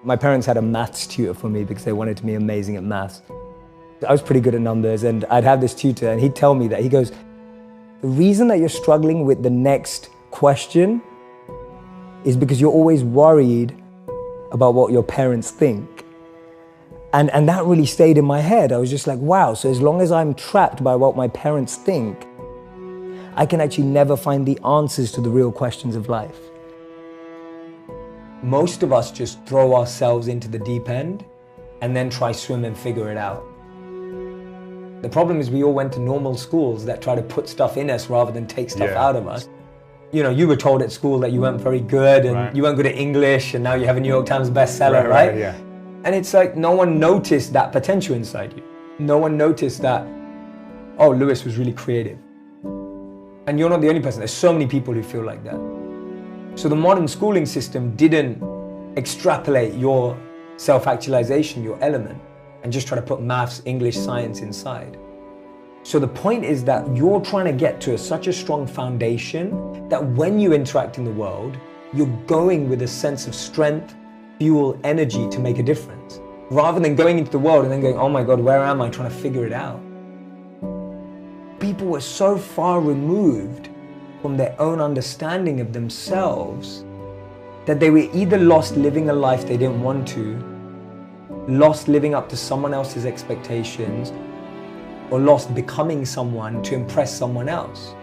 My parents had a maths tutor for me because they wanted to be amazing at maths. I was pretty good at numbers, and I'd have this tutor and he'd tell me that, he goes, the reason that you're struggling with the next question is because you're always worried about what your parents think. And that really stayed in my head. I was just like, wow, so as long as I'm trapped by what my parents think, I can actually never find the answers to the real questions of life. Most of us just throw ourselves into the deep end and then try swim and figure it out. The problem is we all went to normal schools that try to put stuff in us rather than take stuff out of us. You know, you were told at school that you weren't very good and you weren't good at English, and now you have a New York Times bestseller, right? Yeah. And it's like no one noticed that potential inside you. No one noticed that, oh, Lewis was really creative. And you're not the only person. There's so many people who feel like that. So the modern schooling system didn't extrapolate your self-actualization, your element, and just try to put maths, English, science inside. So the point is that you're trying to get to such a strong foundation that when you interact in the world, you're going with a sense of strength, fuel, energy to make a difference. Rather than going into the world and then going, oh my God, where am I, trying to figure it out. People were so far removed from their own understanding of themselves that they were either lost living a life they didn't want to, lost living up to someone else's expectations, or lost becoming someone to impress someone else.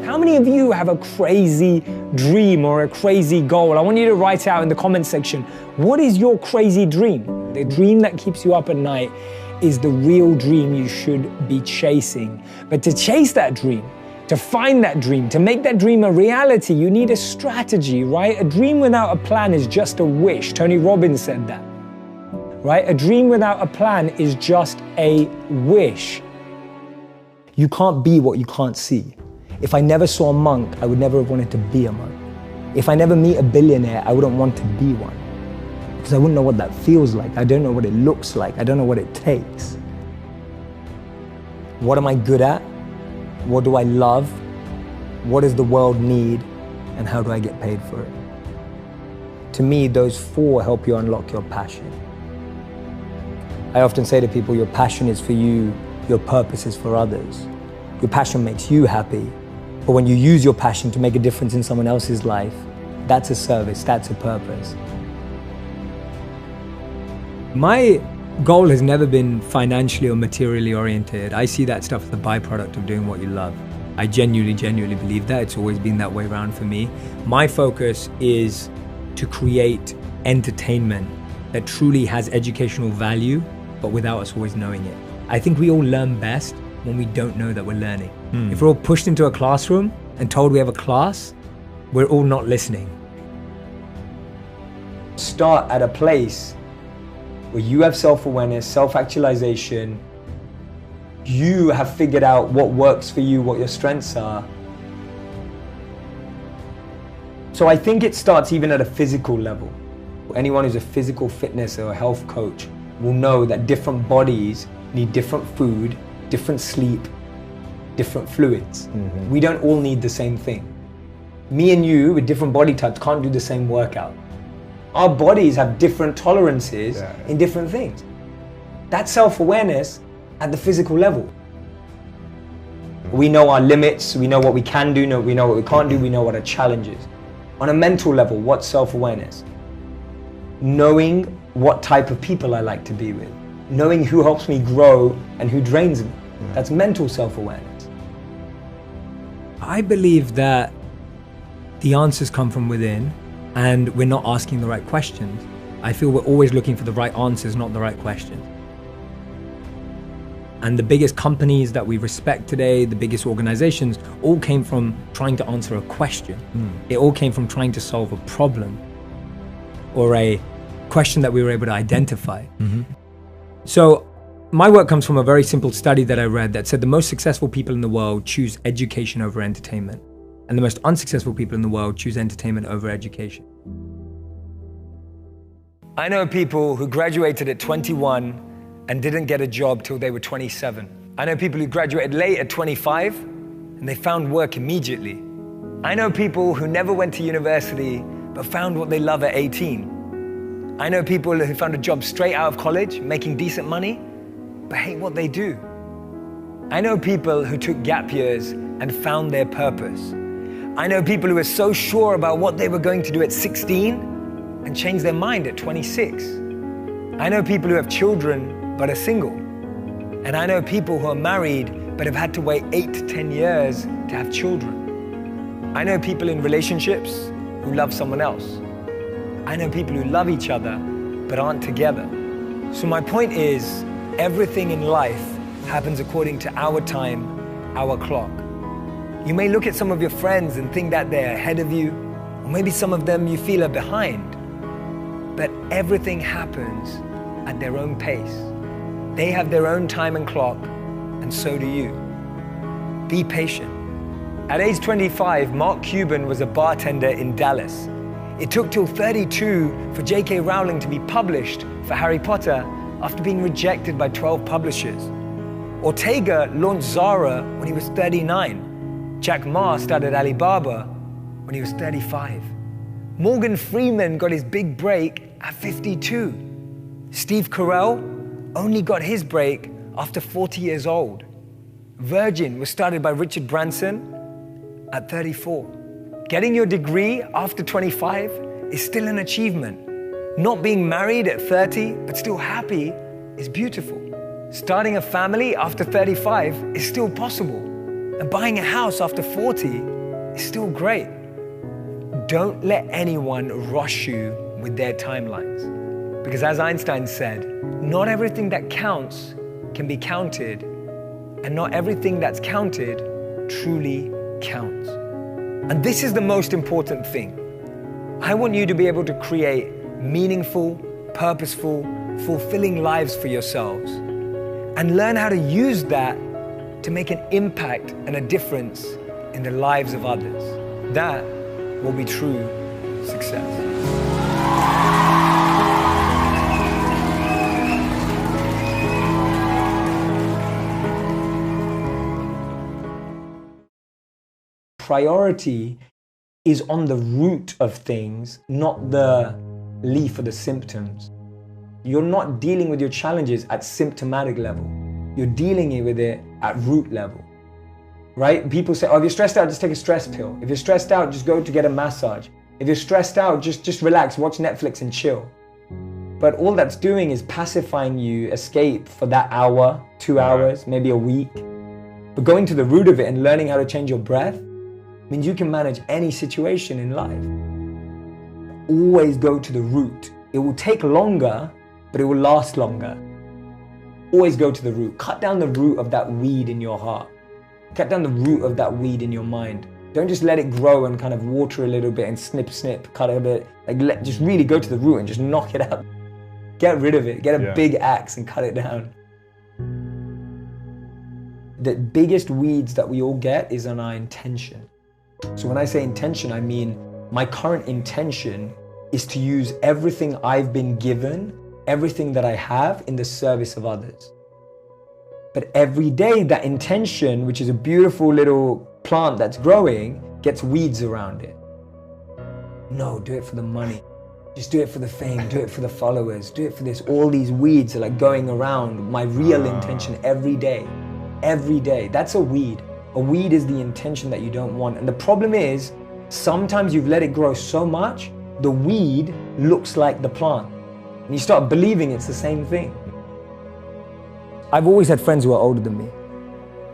How many of you have a crazy dream or a crazy goal? I want you to write out in the comment section, what is your crazy dream? The dream that keeps you up at night is the real dream you should be chasing. But to chase that dream, to find that dream, to make that dream a reality, you need a strategy, right? A dream without a plan is just a wish. Tony Robbins said that, right? A dream without a plan is just a wish. You can't be what you can't see. If I never saw a monk, I would never have wanted to be a monk. If I never meet a billionaire, I wouldn't want to be one. Because I wouldn't know what that feels like. I don't know what it looks like. I don't know what it takes. What am I good at? What do I love? What does the world need? And how do I get paid for it? To me, those four help you unlock your passion. I often say to people, your passion is for you, your purpose is for others. Your passion makes you happy, but when you use your passion to make a difference in someone else's life, that's a service, that's a purpose. My goal has never been financially or materially oriented. I see that stuff as the byproduct of doing what you love. I genuinely believe that. It's always been that way around for me. My focus is to create entertainment that truly has educational value, but without us always knowing it. I think we all learn best when we don't know that we're learning. If we're all pushed into a classroom and told we have a class, we're all not listening. Start at a place where you have self-awareness, self-actualization, you have figured out what works for you, what your strengths are. So I think it starts even at a physical level. Anyone who's a physical fitness or a health coach will know that different bodies need different food, different sleep, different fluids. We don't all need the same thing. Me and you with different body types can't do the same workout. Our bodies have different tolerances in different things. That's self-awareness at the physical level. We know our limits, we know what we can do, we know what we can't do, we know what our challenge is. On a mental level, what's self-awareness? Knowing what type of people I like to be with. Knowing who helps me grow and who drains me. That's mental self-awareness. I believe that the answers come from within, and we're not asking the right questions. I feel we're always looking for the right answers, not the right questions. And the biggest companies that we respect today, the biggest organizations, all came from trying to answer a question. It all came from trying to solve a problem or a question that we were able to identify. So my work comes from a very simple study that I read that said the most successful people in the world choose education over entertainment, and the most unsuccessful people in the world choose entertainment over education. I know people who graduated at 21 and didn't get a job till they were 27. I know people who graduated late at 25 and they found work immediately. I know people who never went to university but found what they love at 18. I know people who found a job straight out of college, making decent money, but hate what they do. I know people who took gap years and found their purpose. I know people who were so sure about what they were going to do at 16 and changed their mind at 26. I know people who have children but are single. And I know people who are married but have had to wait 8 to 10 years to have children. I know people in relationships who love someone else. I know people who love each other but aren't together. So my point is, everything in life happens according to our time, our clock. You may look at some of your friends and think that they're ahead of you, or maybe some of them you feel are behind. But everything happens at their own pace. They have their own time and clock, and so do you. Be patient. At age 25, Mark Cuban was a bartender in Dallas. It took till 32 for J.K. Rowling to be published for Harry Potter after being rejected by 12 publishers. Ortega launched Zara when he was 39. Jack Ma started Alibaba when he was 35. Morgan Freeman got his big break at 52. Steve Carell only got his break after 40 years old. Virgin was started by Richard Branson at 34. Getting your degree after 25 is still an achievement. Not being married at 30 but still happy is beautiful. Starting a family after 35 is still possible. And buying a house after 40 is still great. Don't let anyone rush you with their timelines. Because as Einstein said, not everything that counts can be counted, and not everything that's counted truly counts. And this is the most important thing. I want you to be able to create meaningful, purposeful, fulfilling lives for yourselves, and learn how to use that to make an impact and a difference in the lives of others. That will be true success. Priority is on the root of things, not the leaf or the symptoms. You're not dealing with your challenges at symptomatic level. You're dealing with it at root level, right? People say, oh, if you're stressed out, just take a stress pill. If you're stressed out, just go to get a massage. If you're stressed out, just relax, watch Netflix and chill. But all that's doing is pacifying you, escape for that hour, 2 hours, maybe a week. But going to the root of it and learning how to change your breath means you can manage any situation in life. Always go to the root. It will take longer, but it will last longer. Always go to the root. Cut down the root of that weed in your heart. Cut down the root of that weed in your mind. Don't just let it grow and kind of water a little bit and snip, cut it a bit. Just really go to the root and just knock it out. Get rid of it. Get a big axe and cut it down. The biggest weeds that we all get is on our intention. So when I say intention, I mean my current intention is to use everything I've been given, everything that I have, in the service of others. But every day that intention, which is a beautiful little plant that's growing, gets weeds around it. No, do it for the money. Just do it for the fame, do it for the followers, do it for this. All these weeds are like going around my real intention every day. Every day. That's a weed. A weed is the intention that you don't want. And the problem is, sometimes you've let it grow so much, the weed looks like the plant. And you start believing it's the same thing. I've always had friends who are older than me.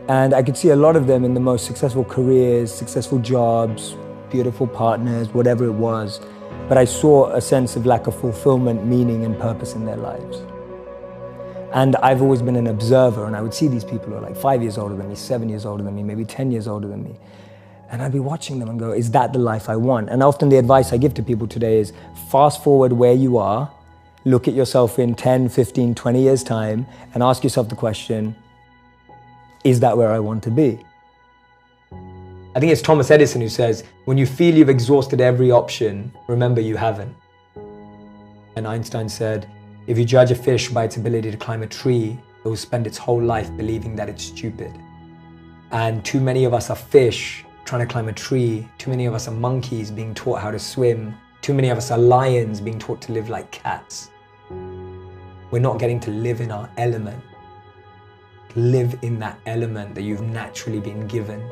And I could see a lot of them in the most successful careers, successful jobs, beautiful partners, whatever it was. But I saw a sense of lack of fulfillment, meaning, and purpose in their lives. And I've always been an observer, and I would see these people who are like 5 years older than me, 7 years older than me, maybe 10 years older than me. And I'd be watching them and go, is that the life I want? And often the advice I give to people today is fast forward where you are, look at yourself in 10, 15, 20 years' time, and ask yourself the question, is that where I want to be? I think it's Thomas Edison who says, when you feel you've exhausted every option, remember you haven't. And Einstein said, if you judge a fish by its ability to climb a tree, it will spend its whole life believing that it's stupid. And too many of us are fish trying to climb a tree. Too many of us are monkeys being taught how to swim. Too many of us are lions being taught to live like cats. We're not getting to live in our element. Live in that element that you've naturally been given.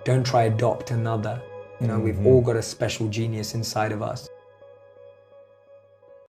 Don't try adopt another. You know, we've all got a special genius inside of us.